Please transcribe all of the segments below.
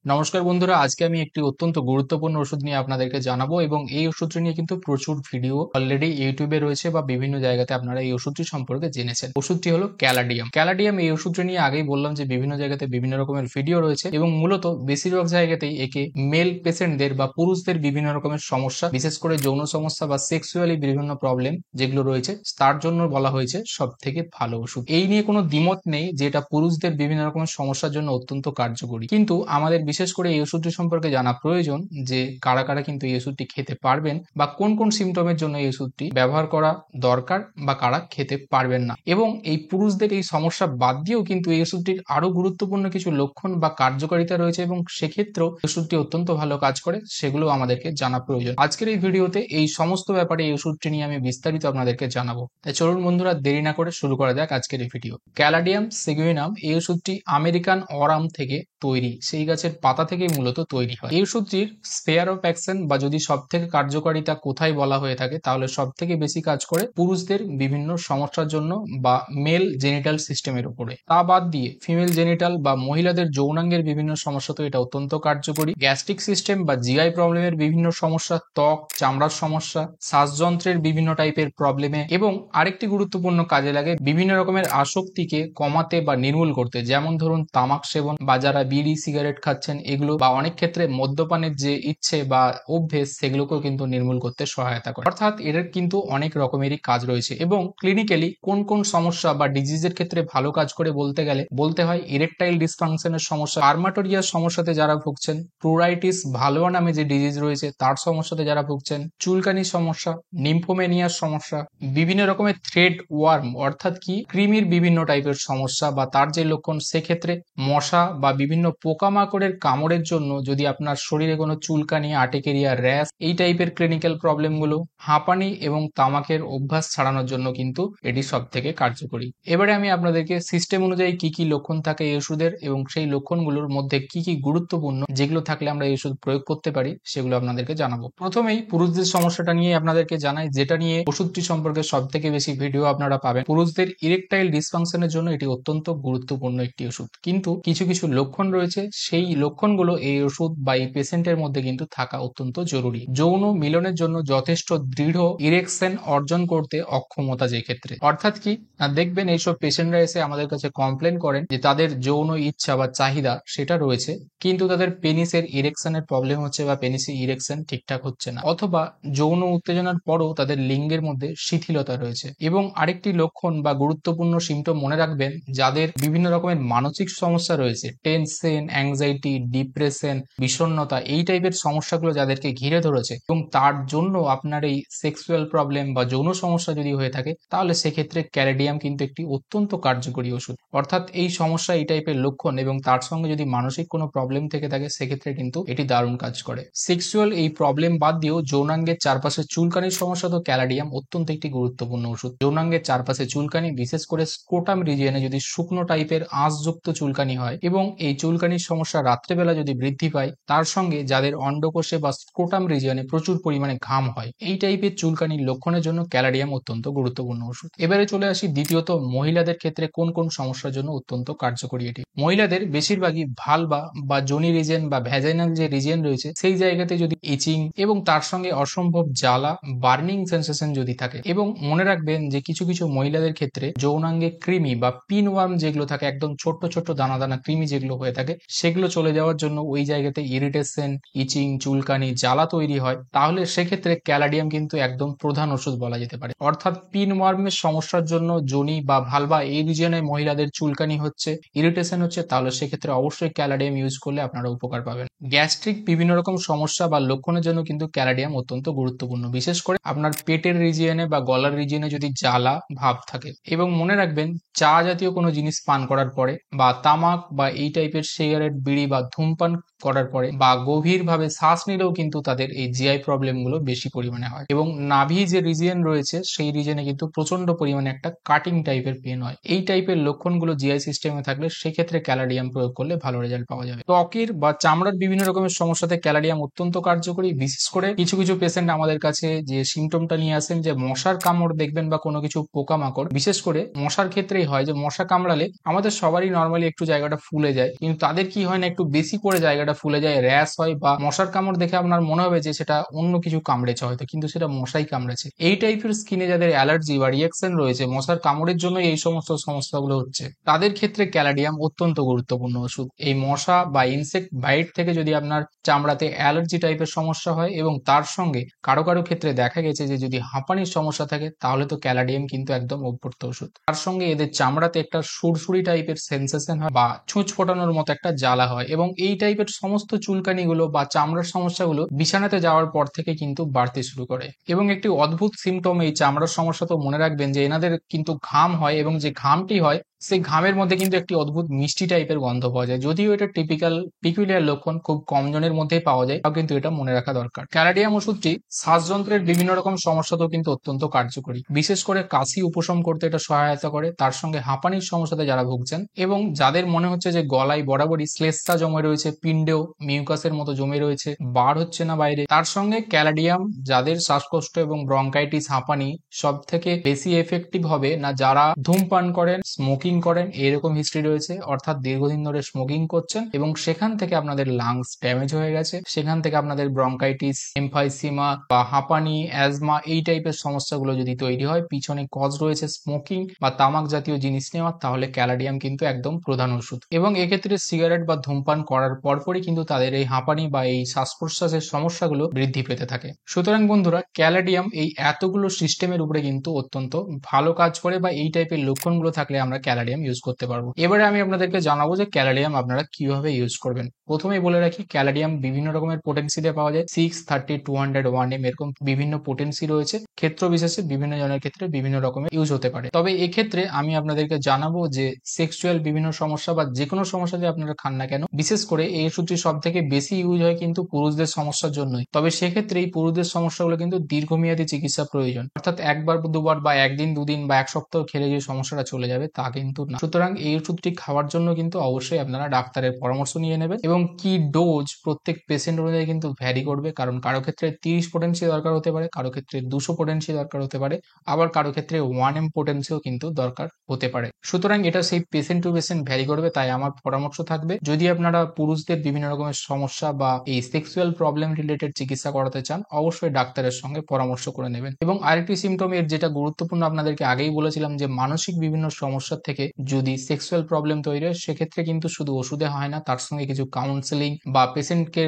নমস্কার বন্ধুরা, আজকে আমি একটি অত্যন্ত গুরুত্বপূর্ণ ওষুধ নিয়ে আপনাদেরকে জানাবো এবং এই ওষুধটি নিয়ে কিন্তু প্রচুর ভিডিও অলরেডি ইউটিউবে রয়েছে বা বিভিন্ন জায়গাতে আপনারা এই ওষুধটি সম্পর্কে জেনেছেন। ওষুধটি হলো ক্যালাডিয়াম। ক্যালাডিয়াম এই ওষুধটি নিয়ে আগেই বললাম যে বিভিন্ন জায়গাতে বিভিন্ন রকমের ভিডিও রয়েছে এবং মূলত বেশিরভাগ জায়গাতেই একে মেল পেশেন্টদের বা পুরুষদের বিভিন্ন রকমের সমস্যা, বিশেষ করে যৌন সমস্যা বা সেক্সুয়ালি বিভিন্ন প্রবলেম যেগুলো রয়েছে তার জন্য বলা হয়েছে সব থেকে ভালো ওষুধ। এই নিয়ে কোনো দ্বিমত নেই যে এটা পুরুষদের বিভিন্ন রকমের সমস্যার জন্য অত্যন্ত কার্যকরী, কিন্তু আমাদের বিশেষ করে এই ওষুধটি সম্পর্কে জানা প্রয়োজন যে কারা কারা কিন্তু এই ওষুধটি খেতে পারবেন বা কোন কোন সিমটমের জন্য এই ওষুধটি ব্যবহার করা দরকার বা কারা খেতে পারবেন না। এবং এই পুরুষদের এই সমস্যা বাদ দিয়েও কিন্তু এই ওষুধটির আরো গুরুত্বপূর্ণ কিছু লক্ষণ বা কার্যকারিতা রয়েছে এবং সেক্ষেত্রেও ওষুধটি অত্যন্ত ভালো কাজ করে, সেগুলো আমাদেরকে জানা প্রয়োজন। আজকের এই ভিডিওতে এই সমস্ত ব্যাপারে এই ওষুধটি নিয়ে আমি বিস্তারিত আপনাদেরকে জানাবো। তাই চলুন বন্ধুরা, দেরি না করে শুরু করা যাক আজকের এই ভিডিও। ক্যালাডিয়াম সেগুইনাম এই ওষুধটি আমেরিকান অরাম থেকে তৈরি, সেই গাছের পাতা থেকেই মূলত তৈরি হয়। এই ওষুধটির স্পেয়ার অফ অ্যাকশন বা যদি সব থেকে কার্যকারিতা কোথায় বলা হয়ে থাকে তাহলে সব থেকে বেশি কাজ করে পুরুষদের বিভিন্ন সমস্যার জন্য বা মেল জেনিটাল সিস্টেমের উপরে। তা বাদ দিয়ে ফিমেল জেনিটাল বা মহিলাদের যৌনাঙ্গের বিভিন্ন সমস্যা তো এটা অত্যন্ত কার্যকরী। গ্যাস্ট্রিক সিস্টেম বা জিআই প্রবলেমের বিভিন্ন সমস্যা, ত্বক চামড়ার সমস্যা, শ্বাসযন্ত্রের বিভিন্ন টাইপের প্রবলেমে এবং আরেকটি গুরুত্বপূর্ণ কাজে লাগে বিভিন্ন রকমের আসক্তিকে কমাতে বা নির্মূল করতে, যেমন ধরুন তামাক সেবন বা যারা বিড়ি সিগারেট খাচ্ছেন এগুলো, বা অনেক ক্ষেত্রে মদ্যপানের যে ইচ্ছে বা অভ্যেস সেগুলোকেও কিন্তু নির্মূল করতে সহায়তা করে। অর্থাৎ এর কিন্তু অনেক রকমেরই কাজ রয়েছে এবং ক্লিনিক্যালি কোন কোন সমস্যা বা ডিজিজের ক্ষেত্রে ভালো কাজ করে বলতে গেলে বলতে হয় ইরেকটাইল ডিসফাংশনের সমস্যা, আর্মাটোরিয়ার সমস্যাতে যারা ভুগছেন, প্রুরাইটিস ভালোয়া নামে যে ডিজিজ রয়েছে তার সমস্যাতে যারা ভুগছেন, চুলকানির সমস্যা, নিম্ফোমেনিয়ার সমস্যা, বিভিন্ন রকমের থ্রেড ওয়ার্ম অর্থাৎ কি কৃমির বিভিন্ন টাইপের সমস্যা বা তার যে লক্ষণ, সেক্ষেত্রে মশা বা বিভিন্ন পোকামাকড়ের কামড়ের জন্য যদি আপনার শরীরে কোনো চুলকানি, আর্টিকেরিয়া, র্যাশ এই টাইপের ক্লিনিক্যাল প্রবলেমগুলো, হাঁপানি এবং তামাকের অভ্যাস ছাড়ানোর জন্য কিন্তু এটি সব থেকে কার্যকরী। এবারে আমি আপনাদেরকে সিস্টেম অনুযায়ী কি কি লক্ষণ থাকে এই ওষুধের এবং সেই লক্ষণগুলোর মধ্যে কি কি গুরুত্বপূর্ণ যেগুলো থাকলে আমরা এই ওষুধ প্রয়োগ করতে পারি সেগুলো আপনাদেরকে জানাবো। প্রথমেই পুরুষদের সমস্যাটা নিয়ে আপনাদেরকে জানাই, যেটা নিয়ে ওষুধটি সম্পর্কে সব থেকে বেশি ভিডিও আপনারা পাবেন। পুরুষদের ইরেকটাইল ডিসফাংশনের জন্য এটি অত্যন্ত গুরুত্বপূর্ণ একটি ওষুধ, কিন্তু কিছু কিছু লক্ষণ রয়েছে, সেই লক্ষণগুলো এই ওষুধ বা এই পেশেন্টের মধ্যে কিন্তু থাকা অত্যন্ত জরুরি। যৌন মিলনের জন্য যথেষ্ট দৃঢ় ইরেকশন অর্জন করতে অক্ষমতা যে ক্ষেত্রে, অর্থাৎ কি দেখবেন এইসব পেশেন্টরা এসে আমাদের কাছে কমপ্লেন করেন যে তাদের যৌন ইচ্ছা বা চাহিদা সেটা রয়েছে, কিন্তু তাদের পেনিসের ইরেকশনের প্রবলেম হচ্ছে বা পেনিসের ইরেকশন ঠিকঠাক হচ্ছে না, অথবা যৌন উত্তেজনার পরও তাদের লিঙ্গের মধ্যে শিথিলতা রয়েছে। এবং আরেকটি লক্ষণ বা গুরুত্বপূর্ণ সিমটম মনে রাখবেন, যাদের বিভিন্ন রকমের মানসিক সমস্যা রয়েছে, টেনশন, অ্যাংজাইটি, ডিপ্রেশন, বিষণ্ণতা এই টাইপের সমস্যাগুলো যাদেরকে ঘিরে ধরেছে এবং তার জন্য আপনার এই সেক্সুয়াল প্রবলেম বা যৌন সমস্যা যদি হয়ে থাকে, তাহলে সেক্ষেত্রে ক্যালাডিয়াম কিন্তু একটি অত্যন্ত কার্যকরী ওষুধ। অর্থাৎ এই সমস্যা, এই টাইপের লক্ষণ এবং তার সঙ্গে যদি মানসিক কোনো প্রবলেম থেকে থাকে সেক্ষেত্রে কিন্তু এটি দারুণ কাজ করে। সেক্সুয়াল এই প্রবলেম বাদ দিয়েও যৌনাঙ্গের চারপাশে চুলকানির সমস্যা তো ক্যালাডিয়াম অত্যন্ত একটি গুরুত্বপূর্ণ ওষুধ। যৌনাঙ্গের চারপাশে চুলকানি, বিশেষ করে স্ক্রোটাম রিজিয়নে যদি শুকনো টাইপের আঁশযুক্ত চুলকানি হয় এবং এই চুলকানির সমস্যা রাত্রেবেলা যদি বৃদ্ধি পায়, তার সঙ্গে যাদের অন্ডকোষে বা স্ক্রোটাম রিজিয়নে প্রচুর পরিমাণে ঘাম হয়, এই টাইপের চুলকানির লক্ষণের জন্য ক্যালাডিয়াম অত্যন্ত গুরুত্বপূর্ণ ওষুধ। এবারে চলে আসি দ্বিতীয়ত, মহিলাদের ক্ষেত্রে কোন কোন সমস্যার জন্য অত্যন্ত কার্যকরী এটি। মহিলাদের বেশিরভাগই ভালভা বা যোনি রিজিয়ন বা ভ্যাজাইনাল যে রিজিয়ন রয়েছে সেই জায়গাতে যদি ইচিং এবং তার সঙ্গে অসম্ভব জ্বালা, বার্নিং সেন্সেশন যদি থাকে, এবং মনে রাখবেন যে কিছু কিছু মহিলাদের ক্ষেত্রে যৌনাঙ্গে কৃমি বা পিনওয়ার্ম যেগুলো থাকে, একদম ছোট্ট ছোট্ট দানা দানা কৃমি যেগুলো হয়ে থাকে, সেগুলো চলে যাওয়ার জন্য ওই জায়গাতে ইরিটেশন, ইচিং, চুলকানি, জ্বালা তৈরি হয়, তাহলে সেক্ষেত্রে ক্যালাডিয়াম কিন্তু একদম প্রধান ওষুধ বলা যেতে পারে। অর্থাৎ পিনওয়ার্মের সমস্যার জন্য যোনি বা ভালভা এই রিজিয়নে মহিলাদের চুলকানি হচ্ছে, ইরিটেশন হচ্ছে, তাহলে সেক্ষেত্রে অবশ্যই ক্যালাডিয়াম ইউজ করলে আপনারা উপকার পাবেন। গ্যাস্ট্রিক বিভিন্ন রকম সমস্যা বা লক্ষণের জন্য কিন্তু ক্যালাডিয়াম অত্যন্ত গুরুত্বপূর্ণ, বিশেষ করে আপনার পেটের রিজিয়নে বা গলার রিজিয়নে যদি জ্বালা ভাব থাকে। এবং মনে রাখবেন, চা জাতীয় কোনো জিনিস পান করার পরে বা তামাক বা এই টাইপের সিগারেট, বিড়ি বা ধূমপান করার পরে বা গভীরভাবে শ্বাস নিলেও কিন্তু তাদের এই জিআই প্রবলেম গুলো বেশি পরিমাণে হয়। এবং নাভি যে রিজিয়ন রয়েছে সেই রিজিয়নে কিন্তু প্রচন্ড পরিমাণে একটা কাটিং টাইপের পেন হয়। এই টাইপের লক্ষণগুলো জিআই সিস্টেমে থাকলে সেক্ষেত্রে ক্যালাডিয়াম প্রয়োগ করলে ভালো রেজাল্ট পাওয়া যাবে। ত্বকের বা চামড়ার বিভিন্ন রকমের সমস্যাতে ক্যালাডিয়াম অত্যন্ত কার্যকরী। বিশেষ করে কিছু কিছু পেশেন্ট আমাদের কাছে যে সিমটমটা নিয়ে আসেন যে মশার কামড় দেখবেন বা কোনো কিছু পোকামাকড়, বিশেষ করে মশার ক্ষেত্রেই হয় যে মশা কামড়ালে আমাদের সবারই নর্মালি একটু জায়গাটা ফুলে যায়, কিন্তু তাদের কি হয় না, একটু বেশি করে জায়গাটা ফুলে যায়, র্যাশ হয়, বা মশার কামড় দেখে আপনার মনে হবে যে সেটা অন্য কিছু কামড়েছে হয়তো, কিন্তু সেটা মশাই কামড়েছে। এই টাইপের স্কিনে যাদের অ্যালার্জি বা রিয়াকশন রয়েছে মশার কামড়ের জন্য এই সমস্ত সমস্যাগুলো হচ্ছে, তাদের ক্ষেত্রে ক্যালাডিয়াম অত্যন্ত গুরুত্বপূর্ণ ওষুধ। এই মশা বা ইনসেক্ট বাইট থেকে যদি আপনার চামড়াতে অ্যালার্জি টাইপের সমস্যা হয় এবং তার সঙ্গে কারো কারো ক্ষেত্রে দেখা গেছে যে যদি হাঁপানির সমস্যা থাকে, তাহলে তো ক্যালাডিয়াম কিন্তু একদম অভ্যর্থ ওষুধ। তার সঙ্গে এদের চামড়াতে একটা সুরসুরি টাইপের সেন্সেশন হয় বা ছুঁচ ফোটানোর মতো একটা জ্বালা হয়, এবং এই টাইপের সমস্ত চুলকানিগুলো বা চামড়ার সমস্যাগুলো বিছানাতে যাওয়ার পর থেকে কিন্তু বাড়তে শুরু করে। এবং একটি অদ্ভুত সিমটম এই চামড়ার সমস্যা তো মনে রাখবেন যে এনাদের কিন্তু ঘাম হয়, এবং যে ঘামটি হয় সেই ঘামের মধ্যে কিন্তু একটি অদ্ভুত মিষ্টি টাইপের গন্ধ পাওয়া যায়। যদিও এটা টিপিক্যাল পিকুলিয়ার লক্ষণ, খুব কম জনের মধ্যেই পাওয়া যায়, তাও কিন্তু এটা মনে রাখা দরকার। ক্যালাডিয়াম ওষুধটি শ্বাসযন্ত্রের বিভিন্ন রকম সমস্যাতেও কিন্তু অত্যন্ত কার্যকরী। বিশেষ করে কাশি উপশম করতে এটা সহায়তা করে। তার সঙ্গে হাঁপানির সমস্যাতে যারা ভুগছেন এবং যাদের মনে হচ্ছে যে গলায় বরাবরই শ্লেষ্মা জমে রয়েছে, পিণ্ডেও মিউকাসের মতো জমে রয়েছে, বার হচ্ছে না বাইরে, তার সঙ্গে ক্যালাডিয়াম যাদের শ্বাসকষ্ট এবং ব্রঙ্কাইটিস, হাঁপানি সব থেকে বেশি এফেক্টিভ হবে না যারা ধূমপান করেন, স্মোকিং করেন, এরকম হিস্ট্রি রয়েছে, অর্থাৎ দীর্ঘদিন ধরে স্মোকিং করছেন এবং সেখান থেকে আপনাদের লাংস ড্যামেজ হয়ে গেছে, সেখান থেকে আপনাদের ব্রঙ্কাইটিস, এমফাইসিমা বা হাঁপানি, অ্যাজমা এই টাইপের সমস্যাগুলো যদি তৈরি হয়, পিছনে কজ রয়েছে স্মোকিং বা তামাক জাতীয় জিনিস নেওয়া, তাহলে ক্যালাডিয়াম কিন্তু একদম প্রধান ওষুধ। এবং এক্ষেত্রে সিগারেট বা ধূমপান করার পরপরই কিন্তু তাদের এই হাঁপানি বা এই শ্বাস প্রশ্বাসের সমস্যাগুলো বৃদ্ধি পেতে থাকে। সুতরাং বন্ধুরা, ক্যালাডিয়াম এই এতগুলো সিস্টেমের উপরে কিন্তু অত্যন্ত ভালো কাজ করে, বা এই টাইপের লক্ষণগুলো থাকলে আমরা ক্যালাডিয়াম ইউজ করতে পারবো। এবারে আমি আপনাদেরকে জানাবো যে ক্যালাডিয়াম আপনারা কিভাবে ইউজ করবেন। প্রথমেই বলে রাখি, ক্যালাডিয়াম বিভিন্ন রকমের পোটেন্সিতে পাওয়া যায়। 6, 30, 200, 1M এরকম বিভিন্ন পোটেন্সি রয়েছে। ক্ষেত্র বিশেষে বিভিন্ন জনের ক্ষেত্রে বিভিন্ন রকমের ইউজ হতে পারে। তবে এক্ষেত্রে আমি আপনাদেরকে জানাবো যে সেক্সুয়াল বিভিন্ন সমস্যা বা যে কোনো সমস্যা যে আপনারা খান না কেন, বিশেষ করে এই ওষুধটি সব থেকে বেশি ইউজ হয় কিন্তু পুরুষদের সমস্যার জন্যই। তবে সেক্ষেত্রে এই পুরুষদের সমস্যাগুলো কিন্তু দীর্ঘমেয়াদী চিকিৎসা প্রয়োজন, অর্থাৎ একবার দুবার বা একদিন দুদিন বা এক সপ্তাহ খেলে যে সমস্যাটা চলে যাবে তা কিন্তু না। সুতরাং এই ওষুধটি খাওয়ার জন্য কিন্তু অবশ্যই আপনারা ডাক্তারের পরামর্শ নিয়ে নেবেন, এবং কি ডোজ প্রত্যেক পেশেন্ট অনুযায়ী কিন্তু ভ্যারি করবে। কারণ কারো ক্ষেত্রে 30 পোটেন্সি দরকার হতে পারে, কারো ক্ষেত্রে 200 পোটেন্সি দরকার হতে পারে, আবার কারো ক্ষেত্রে 1M পোটেন্সিও কিন্তু দরকার হতে পারে। সুতরাং এটা সেই পেশেন্ট টু পেশেন্ট ভ্যারি করবে। তাই আমার পরামর্শ থাকবে, যদি আপনারা পুরুষদের বিভিন্ন রকমের সমস্যা বা এই সেক্সুয়াল প্রবলেম রিলেটেড চিকিৎসা করাতে চান, অবশ্যই ডাক্তারের সঙ্গে পরামর্শ করে নেবেন। এবং আরেকটি সিমটম এর যেটা গুরুত্বপূর্ণ, আপনাদেরকে আগেই বলেছিলাম যে মানসিক বিভিন্ন সমস্যা থেকে যদি সেক্সুয়াল প্রবলেম তৈরি হয়, সেক্ষেত্রে কিন্তু শুধু ওষুধে হয় না, তার সঙ্গে কিছু কাউন্সেলিং বা পেশেন্টকে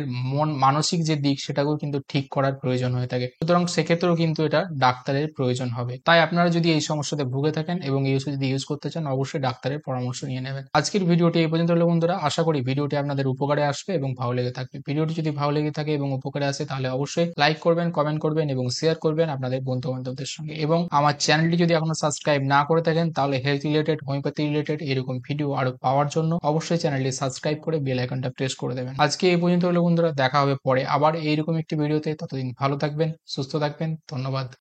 মানসিক যে দিক সেটাকেও কিন্তু ঠিক করার প্রয়োজন হয়ে থাকে। সুতরাং সেক্ষেত্রেও কিন্তু এটা ডাক্তারের প্রয়োজন হবে। তাই আপনারা যদি এই সমস্যাতে ভুগে থাকেন এবং এই ওষুধ যদি ইউজ করতে চান, অবশ্যই ডাক্তারের পরামর্শ নিয়ে নেবেন। আজকের ভিডিওটি এই পর্যন্ত হলো বন্ধুরা। আশা করি ভিডিওটি আপনাদের উপকারে আসবে এবং ভালো লেগে থাকবে। ভিডিওটি যদি ভালো লেগে থাকে এবং উপকারে আসে, তাহলে অবশ্যই লাইক করবেন, কমেন্ট করবেন এবং শেয়ার করবেন আপনাদের বন্ধু বান্ধবদের সঙ্গে। এবং আমার চ্যানেলটি যদি এখনো সাবস্ক্রাইব না করে থাকেন, তাহলে হেলথ রিলেটেড, হোমিওপ্যাথি রিলেটেড এরকম ভিডিও আরো পাওয়ার জন্য অবশ্যই চ্যানেলটি সাবস্ক্রাইব করে বেল আইকনটা প্রেস করে দেবেন। আজকে এই পর্যন্ত হলো বন্ধুরা, দেখা হবে পরে আবার এইরকম একটি ভিডিওতে। ততদিন ভালো থাকবেন, সুস্থ থাকবেন। ধন্যবাদ।